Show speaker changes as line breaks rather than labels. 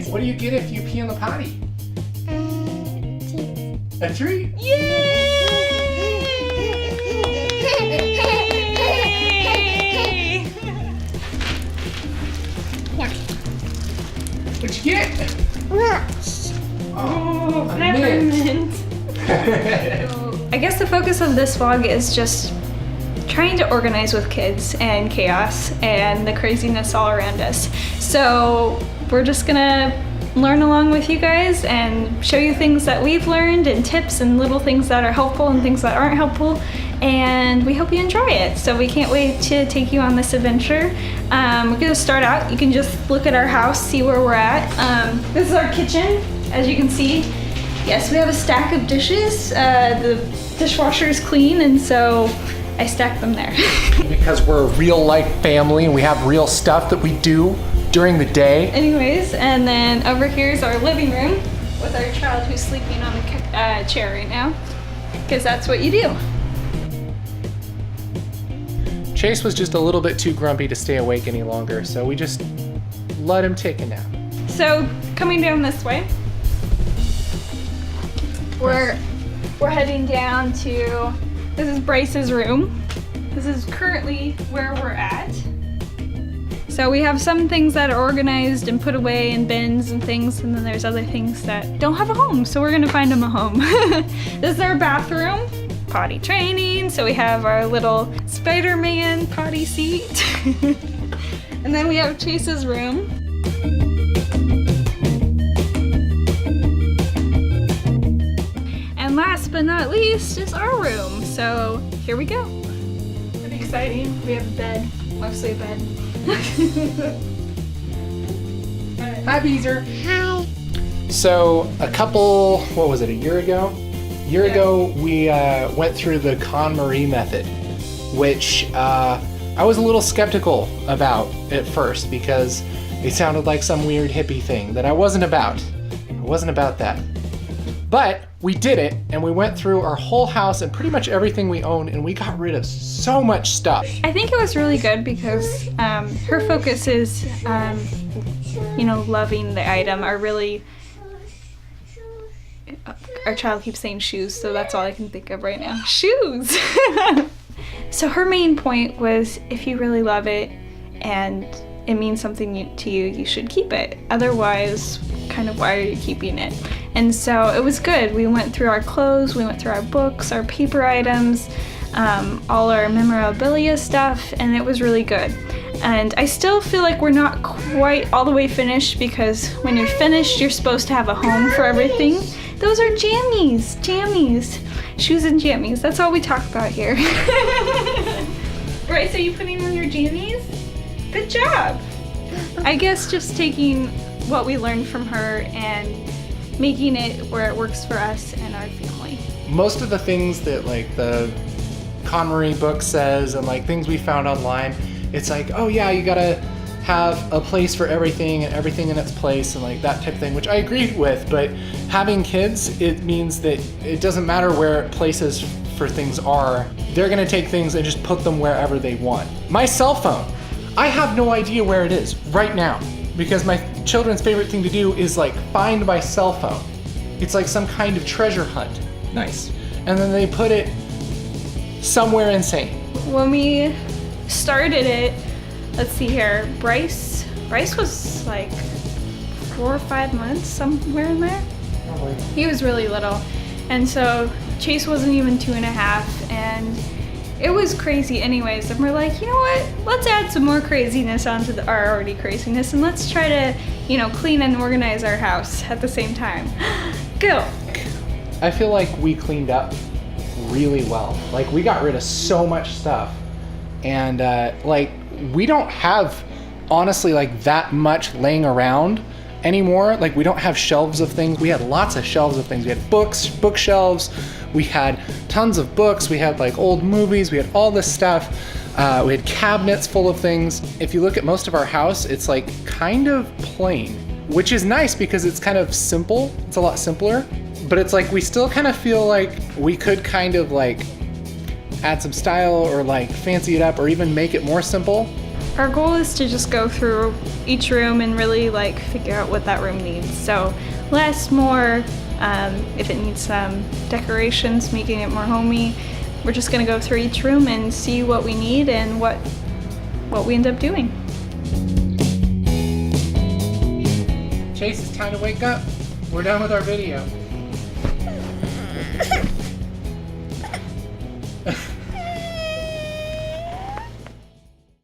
What do you get if you pee in the potty? A treat?
Yay!
What'd you get?
Oh,
a
peppermint. I guess the focus of this vlog is just trying to organize with kids and chaos and the craziness all around us. So we're just gonna learn along with you guys and show you things that we've learned and tips and little things that are helpful and things that aren't helpful, and we hope you enjoy it. So we can't wait to take you on this adventure. We're gonna start out, you can just look at our house, see where we're at. This is our kitchen, as you can see. Yes, we have a stack of dishes. The dishwasher is clean, and so I stacked them there.
Because we're a real life family and we have real stuff that we do during the day.
Anyways, and then over here is our living room with our child who's sleeping on the chair right now, because that's what you do.
Chase was just a little bit too grumpy to stay awake any longer, so we just let him take a nap.
So coming down this way, we're heading down to, this is Bryce's room. This is currently where we're at. So we have some things that are organized and put away in bins and things, and then there's other things that don't have a home, so we're gonna find them a home. This is our bathroom, potty training, so we have our little Spider-Man potty seat. And then we have Chase's room. And last but not least is our room. So here we go. Pretty exciting. We have a bed, mostly a bed.
Hi, Beezer. Hi. So a year ago? A year ago, we went through the Konmari method, which I was a little skeptical about at first because it sounded like some weird hippie thing that I wasn't about. I wasn't about that. But we did it, and we went through our whole house and pretty much everything we owned, and we got rid of so much stuff.
I think it was really good because her focus is, loving the item, our child keeps saying shoes, so that's all I can think of right now. Shoes! So her main point was, if you really love it and it means something to you, you should keep it. Otherwise, kind of why are you keeping it? And so it was good. We went through our clothes, we went through our books, our paper items, all our memorabilia stuff, and it was really good. And I still feel like we're not quite all the way finished, because when you're finished, you're supposed to have a home for everything. Those are jammies. Shoes and jammies, that's all we talk about here. Bryce, are you putting on your jammies? Good job. I guess just taking what we learned from her and making it where it works for us and our family.
Most of the things that like the Konmari book says and like things we found online, it's like, oh yeah, you gotta have a place for everything and everything in its place and like that type of thing, which I agree with, but having kids, it means that it doesn't matter where places for things are, they're gonna take things and just put them wherever they want. My cell phone, I have no idea where it is right now, because my children's favorite thing to do is like find my cell phone. It's like some kind of treasure hunt. Nice. And then they put it somewhere insane.
When we started it, let's see here, Bryce was like 4 or 5 months, somewhere in there.
Probably.
He was really little. And so Chase wasn't even 2.5, and it was crazy anyways. And we're like, you know what? Let's add some more craziness onto our already craziness, and let's try to, clean and organize our house at the same time. Go.
I feel like we cleaned up really well. Like we got rid of so much stuff, and we don't have honestly like that much laying around anymore. Like we don't have shelves of things. We had lots of shelves of things. We had bookshelves, we had tons of books, we had like old movies, we had all this stuff. We had cabinets full of things. If you look at most of our house, it's like kind of plain, which is nice because it's kind of simple. It's a lot simpler, but it's like we still kind of feel like we could kind of like add some style or like fancy it up or even make it more simple.
our goal is to just go through each room and really like figure out what that room needs. So less, more, if it needs some decorations, making it more homey. We're just gonna go through each room and see what we need and what we end up doing.
Chase, it's time to wake up. We're done with our video.